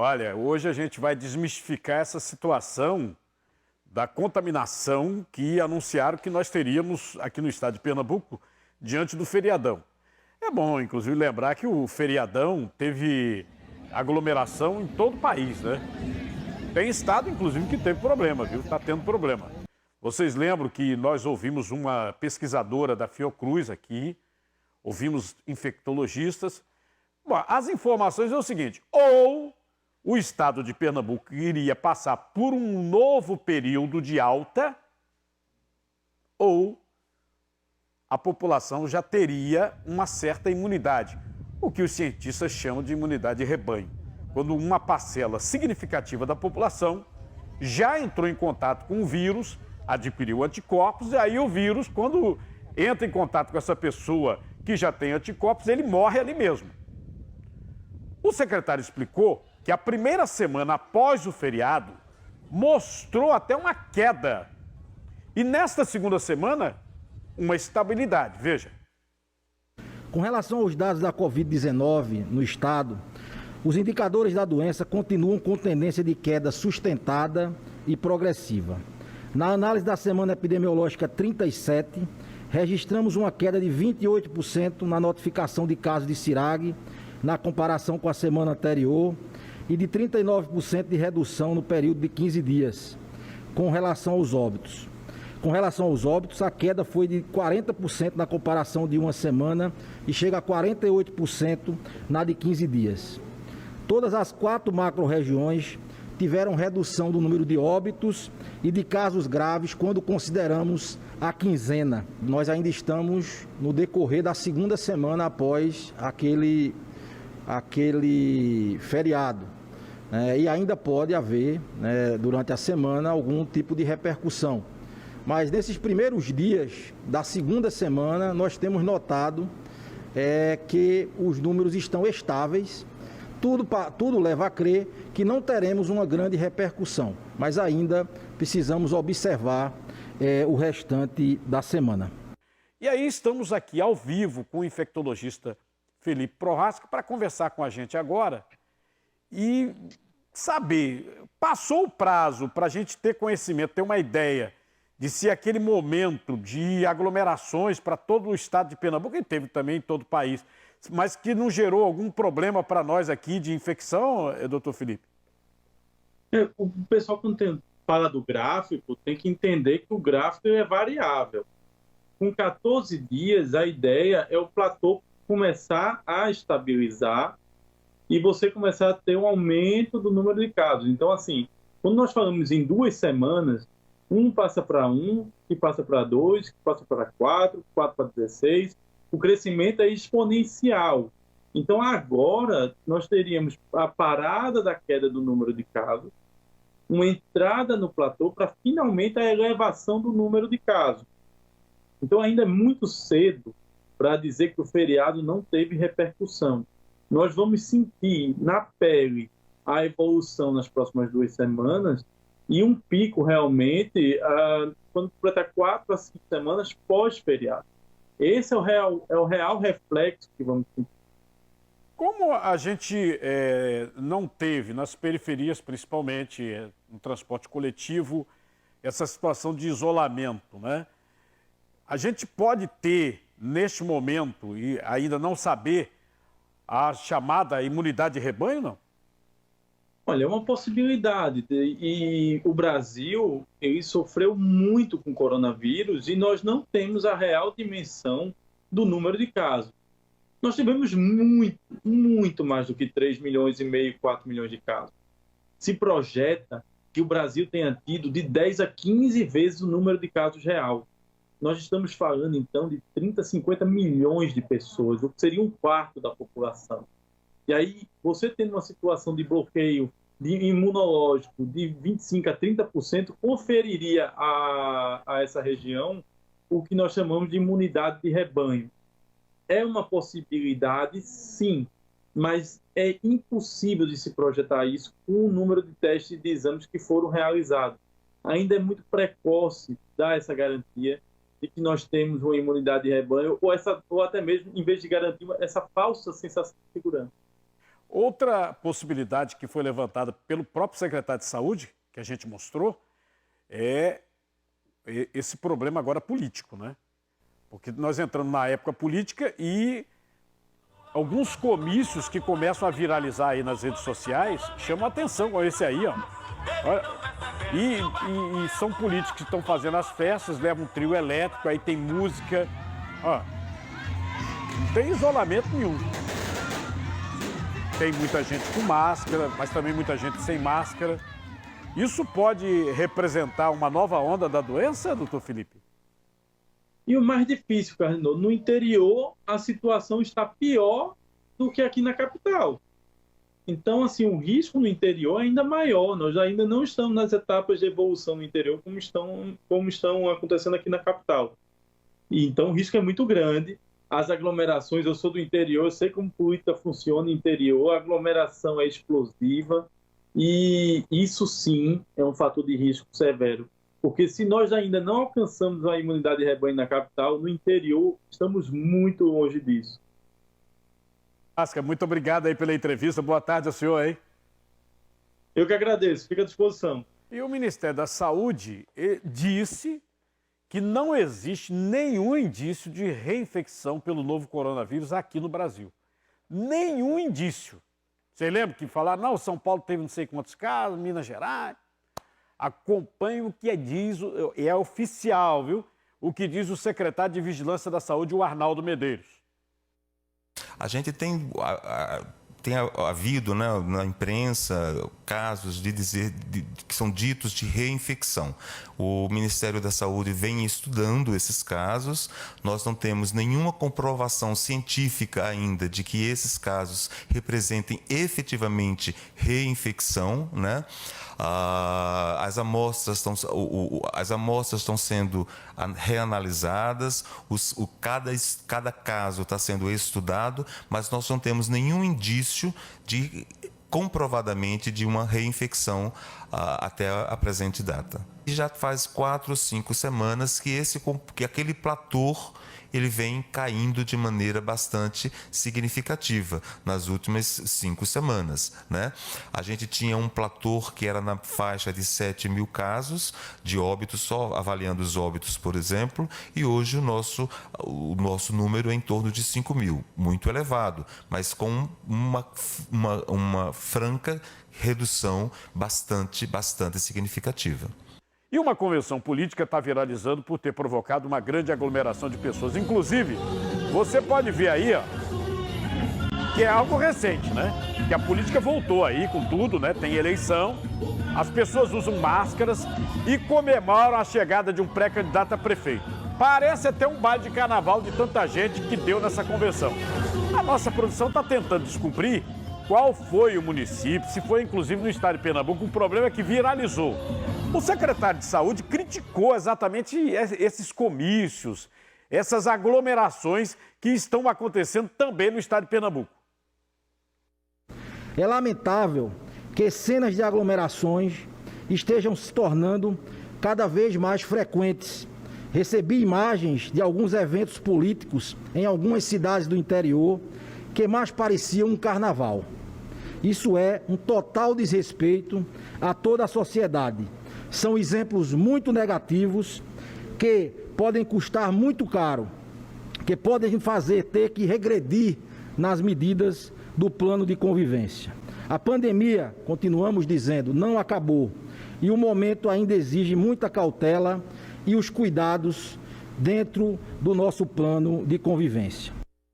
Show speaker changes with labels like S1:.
S1: Olha, hoje a gente vai desmistificar essa situação da contaminação que anunciaram que nós teríamos aqui no estado de Pernambuco diante do feriadão. É bom, inclusive, lembrar que o feriadão teve aglomeração em todo o país, né? Tem estado, inclusive, que teve problema, viu? Está tendo problema. Vocês lembram que nós ouvimos uma pesquisadora da Fiocruz aqui, ouvimos infectologistas. Bom, as informações é o seguinte, ou o estado de Pernambuco iria passar por um novo período de alta, ou a população já teria uma certa imunidade, o que os cientistas chamam de imunidade de rebanho, quando uma parcela significativa da população já entrou em contato com o vírus, adquiriu anticorpos, e aí o vírus, quando entra em contato com essa pessoa que já tem anticorpos, ele morre ali mesmo. O secretário explicou que a primeira semana após o feriado mostrou até uma queda. E nesta segunda semana, uma estabilidade. Veja.
S2: Com relação aos dados da Covid-19 no estado, os indicadores da doença continuam com tendência de queda sustentada e progressiva. Na análise da semana epidemiológica 37, registramos uma queda de 28% na notificação de casos de CIRAG, na comparação com a semana anterior, e de 39% de redução no período de 15 dias, com relação aos óbitos. Com relação aos óbitos, a queda foi de 40% na comparação de uma semana e chega a 48% na de 15 dias. Todas as 4 macro-regiões tiveram redução do número de óbitos e de casos graves quando consideramos a quinzena. Nós ainda estamos no decorrer da segunda semana após aquele feriado. E ainda pode haver, durante a semana, algum tipo de repercussão. Mas nesses primeiros dias da segunda semana, nós temos notado que os números estão estáveis. Tudo leva a crer que não teremos uma grande repercussão, mas ainda precisamos observar o restante da semana.
S1: E aí estamos aqui ao vivo com o infectologista Felipe Prohaska para conversar com a gente agora e saber, passou o prazo para a gente ter conhecimento, ter uma ideia de se aquele momento de aglomerações para todo o estado de Pernambuco, e teve também em todo o país, mas que não gerou algum problema para nós aqui de infecção, doutor Felipe?
S3: O pessoal, quando fala do gráfico, tem que entender que o gráfico é variável. Com 14 dias, a ideia é o platô começar a estabilizar e você começar a ter um aumento do número de casos. Então, assim, quando nós falamos em 2 semanas, um passa para 1, que passa para 2, que passa para 4, 4 para 16, o crescimento é exponencial. Então, agora, nós teríamos a parada da queda do número de casos, uma entrada no platô para, finalmente, a elevação do número de casos. Então, ainda é muito cedo para dizer que o feriado não teve repercussão. Nós vamos sentir na pele a evolução nas próximas 2 semanas e um pico, realmente, quando completar 4 a 5 semanas pós-feriado. Esse é o real reflexo que vamos sentir.
S1: Como a gente não teve, nas periferias principalmente, no transporte coletivo, essa situação de isolamento, né? A gente pode ter, neste momento, e ainda não saber, a chamada imunidade de rebanho, não?
S3: Olha, é uma possibilidade. E o Brasil, ele sofreu muito com o coronavírus e nós não temos a real dimensão do número de casos. Nós tivemos muito mais do que 3,5 milhões, 4 milhões de casos. Se projeta que o Brasil tenha tido de 10 a 15 vezes o número de casos real. Nós estamos falando, então, de 30, 50 milhões de pessoas, o que seria 1/4 da população. E aí, você tendo uma situação de bloqueio imunológico de 25% a 30%, conferiria a essa região o que nós chamamos de imunidade de rebanho. É uma possibilidade, sim, mas é impossível de se projetar isso com o número de testes e de exames que foram realizados. Ainda é muito precoce dar essa garantia de que nós temos uma imunidade de rebanho ou até mesmo, em vez de garantir, essa falsa sensação de segurança.
S1: Outra possibilidade que foi levantada pelo próprio secretário de Saúde, que a gente mostrou, é esse problema agora político, né? Porque nós entramos na época política e alguns comícios que começam a viralizar aí nas redes sociais chamam a atenção, com esse aí, ó. E são políticos que estão fazendo as festas, levam um trio elétrico, aí tem música, ó. Não tem isolamento nenhum. Tem muita gente com máscara, mas também muita gente sem máscara. Isso pode representar uma nova onda da doença, doutor Felipe?
S3: E o mais difícil, Carlinhos, no interior a situação está pior do que aqui na capital. Então, assim, o risco no interior é ainda maior. Nós ainda não estamos nas etapas de evolução no interior como estão acontecendo aqui na capital. E, então, o risco é muito grande. As aglomerações, eu sou do interior, eu sei como política funciona no interior, a aglomeração é explosiva e isso sim é um fator de risco severo. Porque se nós ainda não alcançamos a imunidade de rebanho na capital, no interior estamos muito longe disso.
S1: Asca, muito obrigado aí pela entrevista. Boa tarde ao senhor aí.
S3: Eu que agradeço, fica à disposição.
S1: E o Ministério da Saúde disse que não existe nenhum indício de reinfecção pelo novo coronavírus aqui no Brasil. Nenhum indício. Você lembra que falaram, não, São Paulo teve não sei quantos casos, Minas Gerais. Acompanhe o que diz, é oficial, viu? O que diz o secretário de Vigilância da Saúde, o Arnaldo Medeiros.
S4: A gente tem havido, né, na imprensa casos que são ditos de reinfecção. O Ministério da Saúde vem estudando esses casos. Nós não temos nenhuma comprovação científica ainda de que esses casos representem efetivamente reinfecção, né? As amostras estão sendo reanalisadas, cada caso está sendo estudado, mas nós não temos nenhum indício de comprovadamente de uma reinfecção até a presente data. E já faz 4 ou 5 semanas que aquele platô ele vem caindo de maneira bastante significativa nas últimas 5 semanas, né? A gente tinha um platô que era na faixa de 7 mil casos de óbitos, só avaliando os óbitos, por exemplo, e hoje o nosso número é em torno de 5 mil, muito elevado, mas com uma franca redução bastante significativa.
S1: E uma convenção política está viralizando por ter provocado uma grande aglomeração de pessoas. Inclusive, você pode ver aí, ó, que é algo recente, né? Que a política voltou aí com tudo, né? Tem eleição, as pessoas usam máscaras e comemoram a chegada de um pré-candidato a prefeito. Parece até um baile de carnaval de tanta gente que deu nessa convenção. A nossa produção está tentando descobrir qual foi o município, se foi inclusive no estado de Pernambuco, um problema que viralizou. O secretário de Saúde criticou exatamente esses comícios, essas aglomerações que estão acontecendo também no estado de Pernambuco.
S2: É lamentável que cenas de aglomerações estejam se tornando cada vez mais frequentes. Recebi imagens de alguns eventos políticos em algumas cidades do interior que mais pareciam um carnaval. Isso é um total desrespeito a toda a sociedade. São exemplos muito negativos que podem custar muito caro, que podem fazer ter que regredir nas medidas do plano de convivência. A pandemia, continuamos dizendo, não acabou e o momento ainda exige muita cautela e os cuidados dentro do nosso plano de convivência.